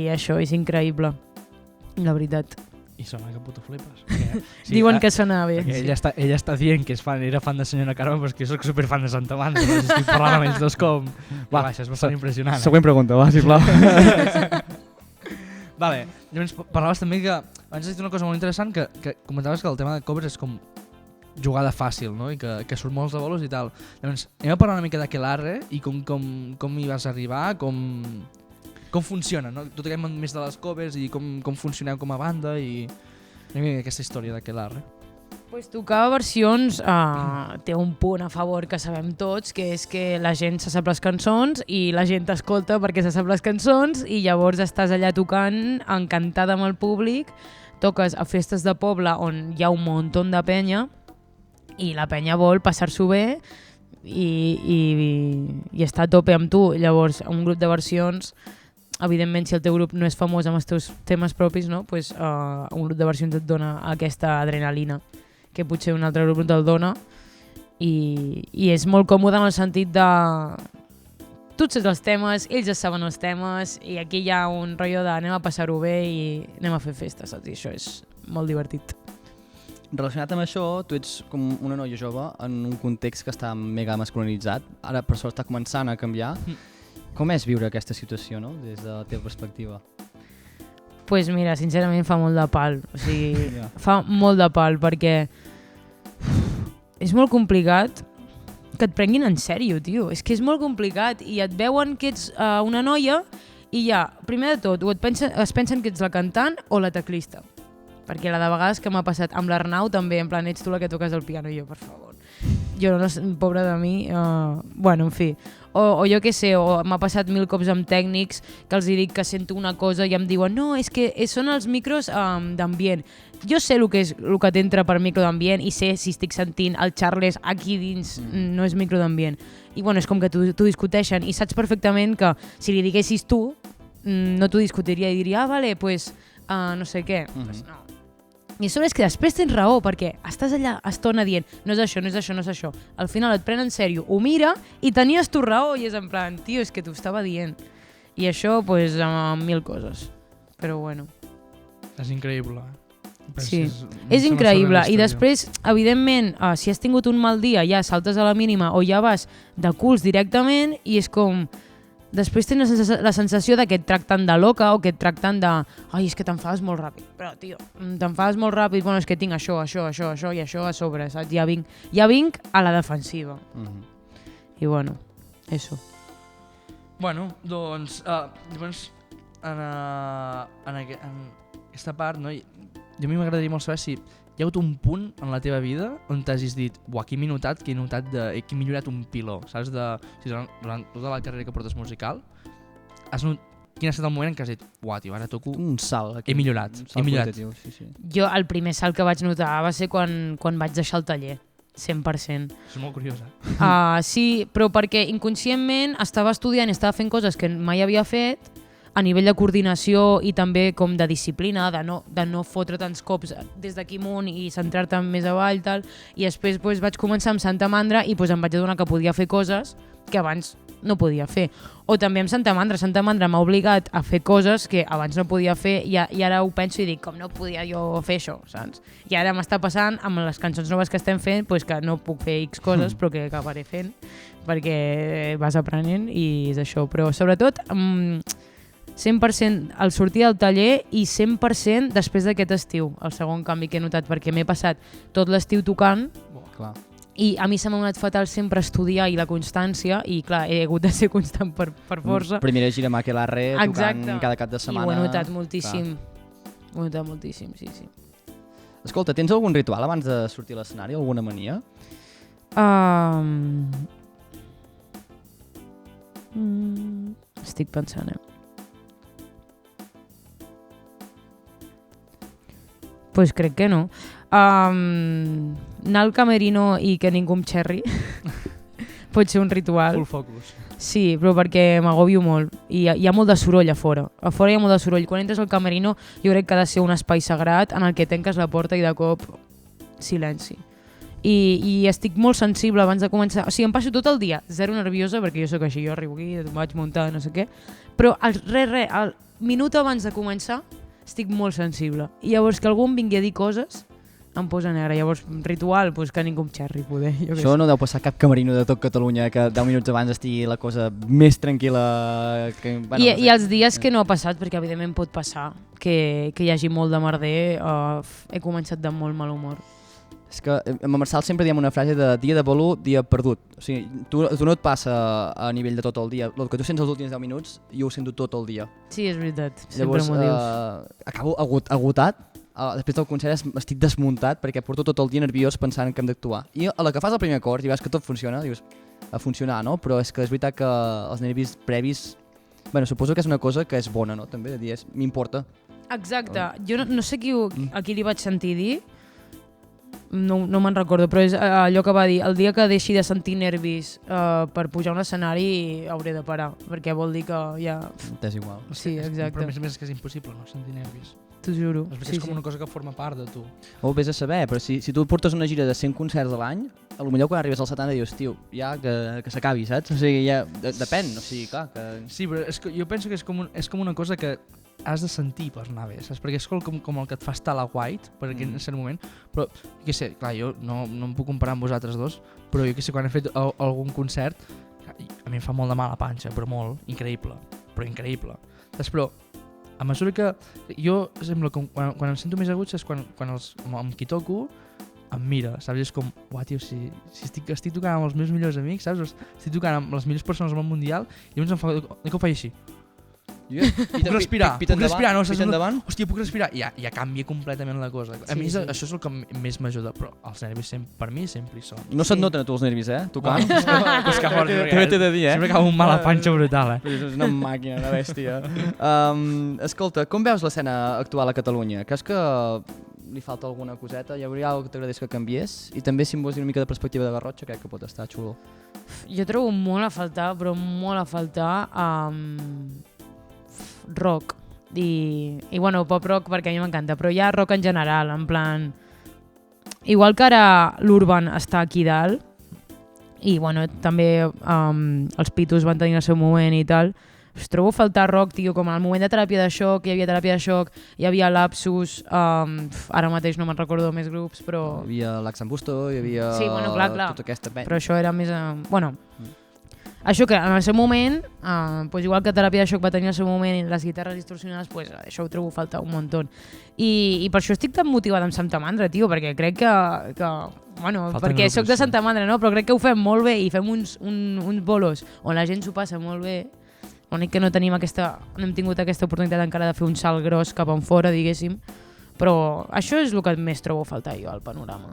això és increïble, la veritat. I sona que puto flipes. Perquè, Diuen que sona bé. Perquè ella està dient que era fan de Senyora Carme, però és que jo soc superfan de Santa Mandra. Doncs estic parlant amb ells dos com... Va, això és bastant impressionant. Següent pregunta, va, sisplau. Vale, llavors parlaves també que abans has dit una cosa molt interessant, que comentaves que el tema de covers és com jugada fàcil, no? I que surt molts de bolos i tal. Llavors, anem a parlar una mica d'Aquelarre i com hi vas arribar, com funciona, no? Tot aquest món més de les covers i com funcioneu com a banda i una mica aquesta història d'Aquelarre. Pues tocar versions té un punt a favor que sabem tots, que és que la gent se sap les cançons i la gent t'escolta perquè se sap les cançons i llavors estàs allà tocant, encantada amb el públic, toques a festes de poble on hi ha un muntó de penya i la penya vol passar-s'ho bé i estar a tope amb tu. Llavors, un grup de versions, evidentment, si el teu grup no és famós amb els teus temes propis, no? Pues, un grup de versions et dona aquesta adrenalina que potser un altre grup te'l dona i és molt còmode en el sentit de tu saps els temes, ells ja saben els temes i aquí hi ha un rotllo de anem a passar-ho bé i anem a fer festes, saps? I això és molt divertit. Relacionat amb això, tu ets com una noia jove en un context que està mega masculinitzat, ara per sort està començant a canviar. Com és viure aquesta situació, no?, des de la teva perspectiva? Pues mira, sincerament fa molt de pal, o sigui, fa molt de pal perquè és molt complicat que et prenguin en sèrio, tio. És que és molt complicat i et veuen que ets una noia i ja, primer de tot, es pensen que ets la cantant o la teclista. Perquè la de vegades que m'ha passat amb l'Arnau també, en plan, ets tu la que toques el piano i jo, per favor. Jo, no, pobra de mi, bueno, en fi. O jo què sé, o m'ha passat 1000 cops amb tècnics que els dic que sento una cosa i em diuen no, és que són els micros d'ambient. Jo sé el que t'entra per micro d'ambient i sé si estic sentint el Charles aquí dins no és micro d'ambient. I bueno, és com que t'ho discuteixen i saps perfectament que si li diguessis tu no t'ho discutiria i diria vale, pues no sé què. Pues no. I a sobre és que després tens raó, perquè estàs allà estona dient no és això, no és això, no és això. Al final et pren en sèrio, ho mira i tenies tu raó i és en plan, tio, és que t'ho estava dient. I això, pues, amb 1000 coses. Però bueno. És increïble. Sí, és increïble. I després, evidentment, si has tingut un mal dia, ja saltes a la mínima o ja vas de culs directament i és com... Després tens la sensació de que et tracten de loca o que et tracten de ai, és que t'enfades molt ràpid. Però, tio, t'enfades molt ràpid, bueno, és que tinc això i això a sobre, saps? Ja vinc a la defensiva. I bueno, eso. Bueno, doncs, llavors, en aquesta part, no, jo a mi m'agradaria molt saber si hi ha hagut un punt en la teva vida on t'hagis dit, buah, aquí m'he notat que he millorat un piló, saps? Durant tota la carrera que portes musical, quin ha estat el moment en què has dit, uah, tio, ara toco... Un salt. Aquí. He millorat. Sí. Jo el primer salt que vaig notar va ser quan vaig deixar el taller. 100%. És molt curiós, Sí, però perquè inconscientment estava estudiant i estava fent coses que mai havia fet a nivell de coordinació i també com de disciplina, de no fotre tants cops des d'aquí amunt i centrar-te més avall, tal. I després pues, vaig començar amb Santa Mandra i pues, em vaig adonar que podia fer coses que abans no podia fer. O també amb Santa Mandra m'ha obligat a fer coses que abans no podia fer i ara ho penso i dic, com no podia jo fer això, saps? I ara m'està passant amb les cançons noves que estem fent pues, que no puc fer X coses però que acabaré fent perquè vas aprenent i és això. Però sobretot 100% al sortir del taller i 100% després d'aquest estiu, el segon canvi que he notat, perquè m'he passat tot l'estiu tocant. Clar. I a mi se m'ha anat fatal sempre estudiar i la constància i clar, he hagut de ser constant per força. Primera gira amb Aquelarre, tocant cada cap de setmana. I ho he notat moltíssim. Ho he notat moltíssim, sí. Escolta, tens algun ritual abans de sortir a l'escenari? Alguna mania? Estic pensant, Pues crec que no. Anar al camerino i que ningú em xerri pot ser un ritual. Full focus. Sí, però perquè m'agobio molt. I hi ha molt de soroll a fora. A fora hi ha molt de soroll. Quan entres al camerino jo crec que ha de ser un espai sagrat en el que tanques la porta i de cop silenci. I estic molt sensible abans de començar. O sigui, em passo tot el dia zero nerviosa perquè jo sóc així, jo arribo aquí, em vaig muntar, no sé què. Però al minut abans de començar estic molt sensible. I llavors que algú em vingui a dir coses em posa negre. Llavors, ritual, pues que ningú em xerri, poder. Això no deu passar cap camerino de tot Catalunya que 10 minuts abans estigui la cosa més tranquil·la. Que, bueno, I els dies que no ha passat, perquè evidentment pot passar que hi hagi molt de merder, he començat de molt mal humor. És que amb Marçal sempre diem una frase de dia de valor, dia perdut. O sigui, tu no et passa a nivell de tot el dia. El que tu sents els últims 10 minuts, jo ho sento tot el dia. Sí, és veritat. Llavors, sempre m'ho dius. Acabo agotat. Després del concert estic desmuntat perquè porto tot el dia nerviós pensant que hem d'actuar. I a la que fas el primer acord i veus que tot funciona, dius, a funcionar, no? Però és que és veritat que els nervis previs... Bueno, suposo que és una cosa que és bona, no? També de dir, m'importa. Exacte. Jo no sé a qui li vaig sentir dir, no me'n recordo, però és allò que va dir, el dia que deixi de sentir nervis per pujar a un escenari hauré de parar, perquè vol dir que ja... T'és igual. Sí, exacte. Però a més que és impossible no sentir nervis. T'ho juro. És com una cosa que forma part de tu. Ho vés a saber, però si tu portes una gira de 100 concerts a l'any, potser quan arribes al 70 dius, tio, ja que s'acabi, saps? O sigui, ja depèn, o sigui, clar, que... Sí, però jo penso que és com una cosa que has de sentir per anar bé, saps? Perquè és com el que et fa estar a la White, per aquell cert moment, però, jo què sé, clar, jo no em puc comparar amb vosaltres dos, però jo què sé, quan he fet algun concert, a mi em fa molt de mal a la panxa, però molt, increïble. Però, a mesura que jo, sembla que quan em sento més agut és quan amb qui toco em mira, saps? És com, uah, tio, si estic tocant amb els meus millors amics, saps? Estic tocant amb les millors persones del món mundial i llavors em fa, que ho faig així. Puc respirar, no? Pita endavant. Hòstia, puc respirar. Ja canvia completament la cosa. A mi això és el que més m'ajuda, però els nervis per mi sempre hi són. No se't noten a tu els nervis, tocant. És que fort, També t'he de dir, sempre acabo un mala panxa brutal, És una màquina, una bèstia. Escolta, com veus l'escena actual a Catalunya? Creus que li falta alguna coseta? Hi hauria alguna que t'agradés que canviés? I també si em vols dir una mica de perspectiva de Garrotxa, crec que pot estar xulo. Jo trobo molt a faltar, però molt a faltar rock i bueno, pop rock perquè a mi m'encanta, però hi ha rock en general, en plan igual que ara l'Urban està aquí dalt i bueno, també els Pitos van tenir el seu moment i tal, trobo a faltar rock, tio, com al moment de Teràpia de Xoc, hi havia Teràpia de Xoc, hi havia Lapsus, ara mateix no me'n recordo més grups, però... Hi havia l'Axan Busto, hi havia sí, bueno, clar. tota aquesta penya. Però això era més... Bueno, això que en el seu moment, pues igual que Teràpia de Xoc va tenir el seu moment i les guitarres distorsionades, pues això ho trobo falta un muntó. I per això estic tan motivada amb Santa Mandra, tio, perquè crec que bueno, falten perquè grups, soc de sí. Santa Mandra, no? Però crec que ho fem molt bé i fem uns bolos on la gent s'ho passa molt bé. L'únic que no hem tingut aquesta oportunitat encara de fer un salt gros cap en fora, diguéssim. Però això és el que més trobo a faltar jo al panorama.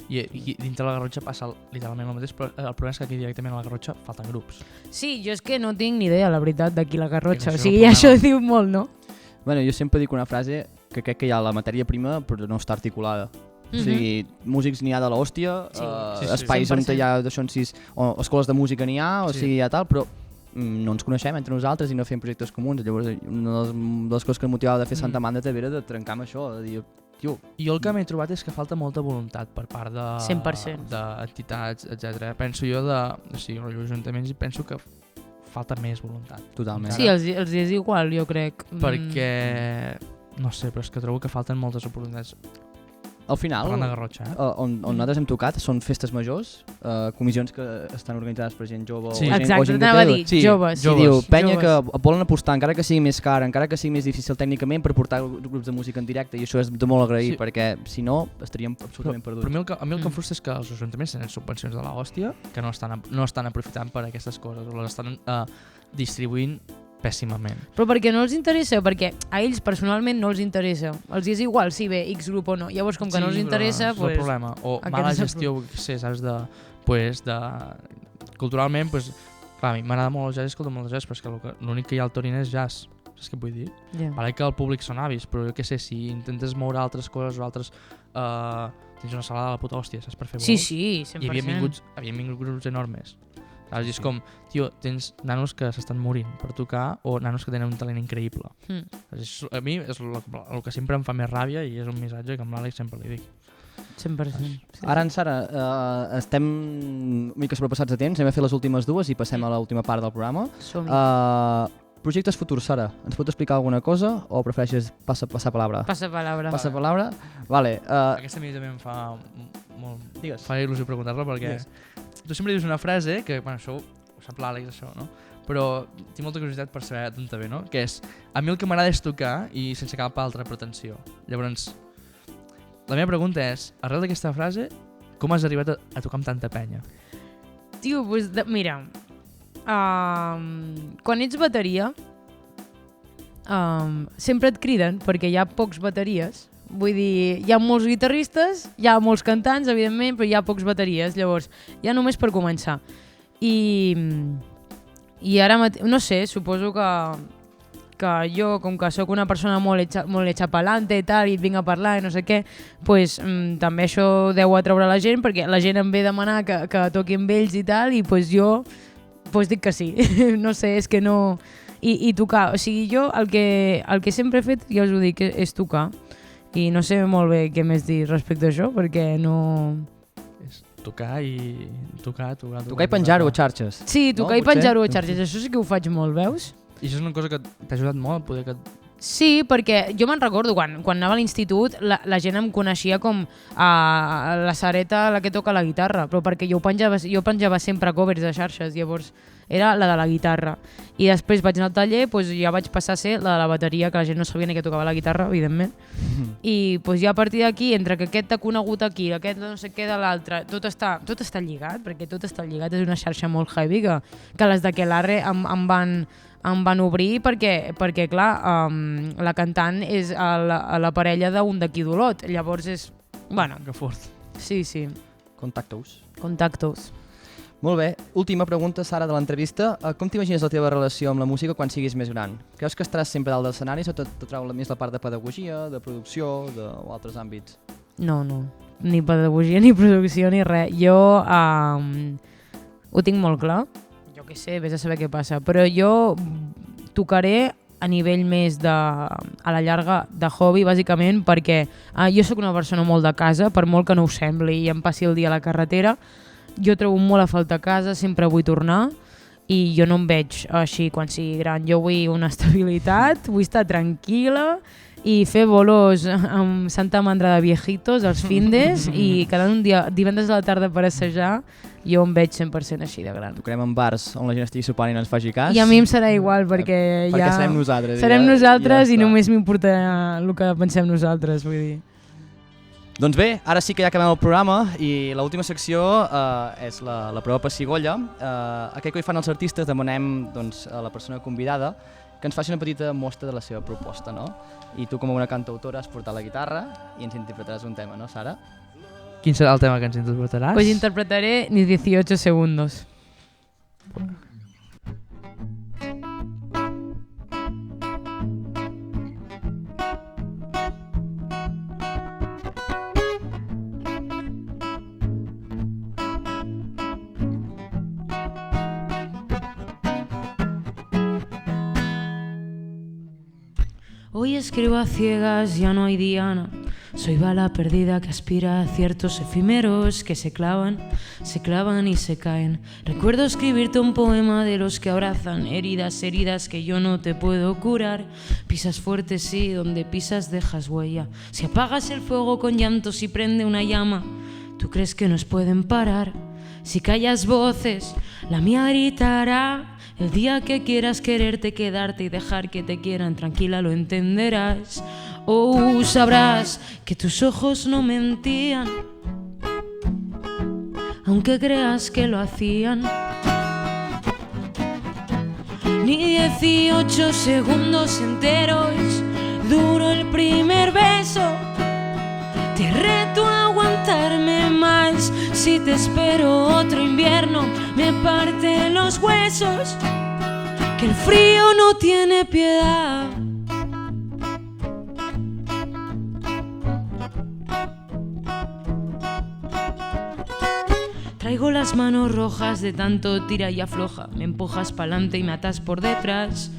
I dintre la Garrotxa passa literalment el mateix, però el problema és que aquí directament a la Garrotxa falten grups. Sí, jo és que no tinc ni idea, la veritat, d'aquí la Garrotxa. Sí, O sigui, això diu molt, no? Bueno, jo sempre dic una frase que crec que hi ha la matèria prima però no està articulada. O sigui, músics n'hi ha de l'hòstia, espais on hi ha d'això o escoles de música n'hi ha, o sigui, hi ha tal, però no ens coneixem entre nosaltres i no fem projectes comuns. Llavors, una de les coses que em motivava de fer Santa Mandra també era de trencar amb això, de dir, tio... Jo el que m'he trobat és que falta molta voluntat per part de 100%. d'entitats, etc. Penso jo o sigui, els ajuntaments, i penso que falta més voluntat. Totalment. Sí, els és igual, jo crec. Perquè, no sé, però és que trobo que falten moltes oportunitats. Al final, Parlant de Garrotxa, on nosaltres hem tocat són festes majors, comissions que estan organitzades per gent jove Sí. o gent, Exacte, que anava a té- dir, joves. I diu, penya Joves. que volen apostar, encara que sigui més car, encara que sigui més difícil tècnicament, per portar grups de música en directe, i això és de molt agrair, Sí. perquè si no estaríem absolutament perduts. Però a mi el que em frustra és que els ajuntaments tenen subvencions de l'hòstia que no estan aprofitant per aquestes coses, o les estan distribuint pèssimament. Però perquè no els interessa, perquè a ells personalment no els interessa. Els és igual si ve X grup o no. Llavors, com que no els interessa, és el problema. O aquest mala és el gestió, que sé, saps, culturalment, clar, a mi m'agrada molt el jazz i escolto molt el jazz, però és que l'únic que hi ha al Torino és jazz. Saps què vull dir? Yeah. Vale que el públic són avis, però jo què sé, si intentes moure altres coses o altres... tens una sala de la puta hòstia, saps, per fer bolos? Sí, 100%. I havien vingut grups enormes. Saps? I és com, tio, tens nanos que s'estan morint per tocar o nanos que tenen un talent increïble. A mi és el que sempre em fa més ràbia i és un missatge que amb l'Àlex sempre li dic. 100%. Sí. Ara, en Sara, estem una mica sobrepassats de temps, anem a fer les últimes dues i passem a l'última part del programa. Som-hi. Projectes futurs, Sara, ens pot explicar alguna cosa o prefereixes passar palabra? Passa palabra. Passa palabra? Vale. Aquesta a mi també em fa molt... Digues. Fa il·lusió preguntar-la perquè tu sempre dius una frase que, bueno, això ho sap l'Àlex, això, no? Però tinc molta curiositat per saber d'on te ve, no? Que és, a mi el que m'agrada és tocar i sense cap altra pretensió. Llavors, la meva pregunta és, arrel d'aquesta frase, com has arribat a tocar amb tanta penya? Tio, pues, mira, quan ets bateria, sempre et criden perquè hi ha pocs bateries. Vull dir, hi ha molts guitarristes, hi ha molts cantants, evidentment, però hi ha pocs bateries. Llavors, ja només per començar. I ara mateix, no sé, suposo que jo, com que sóc una persona molt hecha pa'lante i tal, i et vinc a parlar i no sé què, pues, també això deu atraure la gent, perquè la gent em ve a demanar que toqui amb ells i tal, i pues jo pues dic que sí. No sé, és que no... I tocar, o sigui, jo el que sempre he fet, ja us ho dic, és tocar. I no sé molt bé què més dir respecte a això, perquè no... És tocar i... Tocar i penjar-ho a xarxes. Sí, tocar i penjar-ho a xarxes, això sí que ho faig molt, veus? I això és una cosa que t'ha ajudat molt, poder que... Sí, perquè jo me'n recordo, quan anava a l'institut, la gent em coneixia com la Sareta, la que toca la guitarra, però perquè jo penjava sempre covers de xarxes, llavors era la de la guitarra. I després vaig anar al taller, doncs ja vaig passar a ser la de la bateria, que la gent no sabia ni que tocava la guitarra, evidentment. I doncs ja a partir d'aquí, entre que aquest t'ha conegut aquí, aquest no sé què de l'altre, tot està lligat, perquè tot està lligat, és una xarxa molt heavy, que les d'Aquelarre em van em van obrir perquè clar, la cantant és a la parella d'un d'aquí d'Olot. Llavors és... Bueno, Que fort. sí, sí, Contacta-us. contactos. Molt bé, última pregunta, Sara, de l'entrevista. Com t'imagines la teva relació amb la música quan siguis més gran? Creus que estaràs sempre dalt dels escenaris o t'atrau més la part de pedagogia, de producció o altres àmbits? No, ni pedagogia, ni producció, ni res. Jo ho tinc molt clar, jo què sé, vés a saber què passa, però jo tocaré a nivell més a la llarga de hobby, bàsicament, perquè jo sóc una persona molt de casa, per molt que no ho sembli i em passi el dia a la carretera, jo trobo molt a falta a casa, sempre vull tornar i jo no em veig així quan sigui gran. Jo vull una estabilitat, vull estar tranquil·la i fer bolos amb Santa Mandra de viejitos els findes i quedar un dia, divendres a la tarda per assajar, jo em veig 100% així de gran. Tocarem en bars on la gent estigui sopant i no ens faci cas. I a mi em serà igual perquè ja... Perquè serem nosaltres. Serem nosaltres i està. només m'importarà el que pensem nosaltres, vull dir. Doncs bé, ara sí que ja acabem el programa i l'última secció és la prova pessigolles. Aquest que hi fan els artistes demanem doncs, a la persona convidada que ens faci una petita mostra de la seva proposta, no? I tu com a una cantautora has portat la guitarra i ens interpretaràs un tema, no, Sara? Quin serà el tema que ens interpretaràs? Pues interpretaré ni 18 segundos. Hoy escribo a ciegas, ya no hay diana. Soy bala perdida que aspira a ciertos efímeros que se clavan y se caen. Recuerdo escribirte un poema de los que abrazan heridas, heridas que yo no te puedo curar. Pisas fuerte, sí, donde pisas dejas huella. Si apagas el fuego con llantos y prende una llama, ¿tú crees que nos pueden parar? Si callas voces, la mía gritará. El día que quieras quererte, quedarte y dejar que te quieran, tranquila lo entenderás. Oh, sabrás que tus ojos no mentían, aunque creas que lo hacían. Ni 18 segundos enteros duró el primer beso. Te reto a aguantarme más. Si te espero otro invierno, me parte los huesos, que el frío no tiene piedad. Traigo las manos rojas de tanto tira y afloja. Me empujas pa'lante y me atas por detrás,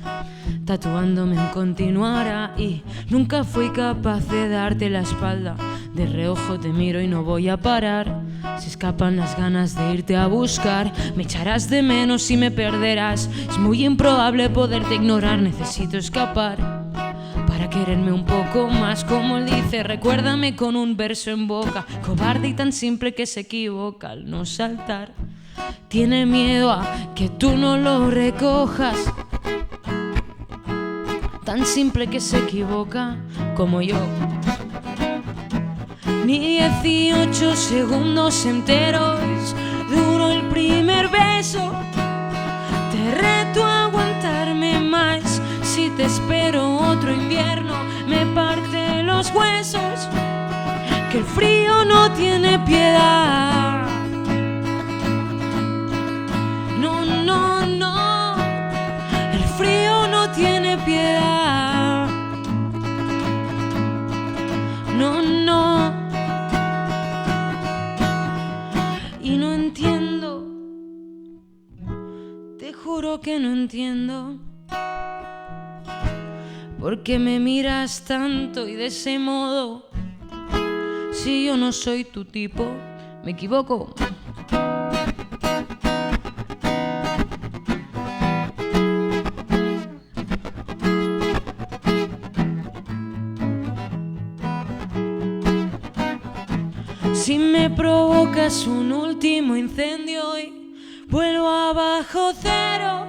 tatuándome en continuará. Y nunca fui capaz de darte la espalda. De reojo te miro y no voy a parar. Se escapan las ganas de irte a buscar. Me echarás de menos y me perderás. Es muy improbable poderte ignorar. Necesito escapar para quererme un poco más. Como él dice, recuérdame con un verso en boca. Cobarde y tan simple que se equivoca al no saltar. Tiene miedo a que tú no lo recojas. Tan simple que se equivoca como yo. Ni 18 segundos enteros duró el primer beso. Te reto a aguantarme más. Si te espero otro invierno, me parte los huesos, que el frío no tiene piedad. No, no, no, el frío no tiene piedad. No, no. Y no entiendo, te juro que no entiendo. ¿Por qué me miras tanto y de ese modo? Si yo no soy tu tipo, me equivoco. Si me provocas un último incendio y vuelvo abajo cero.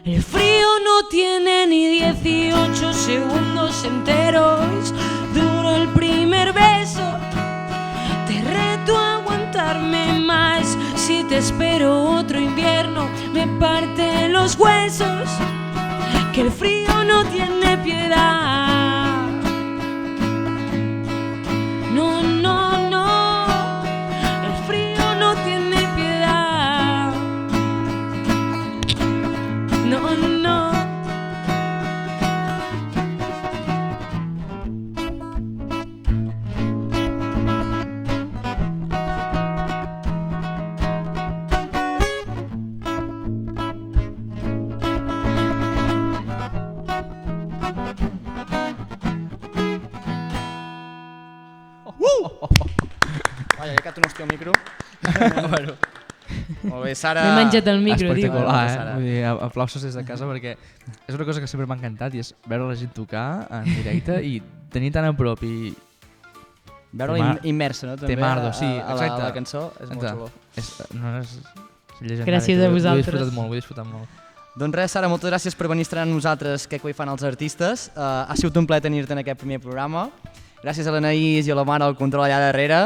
El frío no tiene ni 18 segundos enteros. Duró el primer beso. Te reto a aguantarme más. Si te espero otro invierno, me parte los huesos, que el frío no tiene piedad. No, no, no, el frío no tiene piedad. No, no. Vaja, he quedat un hòstia al micro. Bueno. Molt bé, Sara... M'he menjat el micro, tio. Espectacular, Sara. Vull dir, aplausos des de casa perquè és una cosa que sempre m'ha encantat i és veure la gent tocar en directe i tenir tan a prop i Veure-la immersa, no? També Temardo, sí, a exacte. la cançó és molt xulo. és llegendari. Gràcies a Ho he vosaltres. disfrutat molt, ho he disfrutat molt. Doncs res, Sara, moltes gràcies per venir a estrenar amb nosaltres què coi fan els artistes. Ha sigut un plaer tenir-te en aquest primer programa. Gràcies a l'Anaïs i a la Mare al control allà darrere.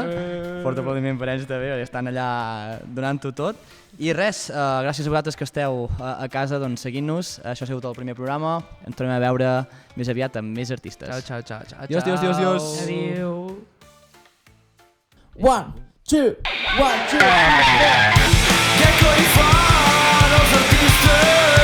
Fort aplaudiment per ells també, estan allà donant-ho tot. I res, gràcies a vosaltres que esteu a casa doncs, seguint-nos. Això ha sigut el primer programa. Ens tornem a veure més aviat amb més artistes. Ciao, ciao, ciao, ciao. Adiós, adiós, adiós, adiós. Adéu. 1, 2, 1, 2. Che coi fanno els artistes?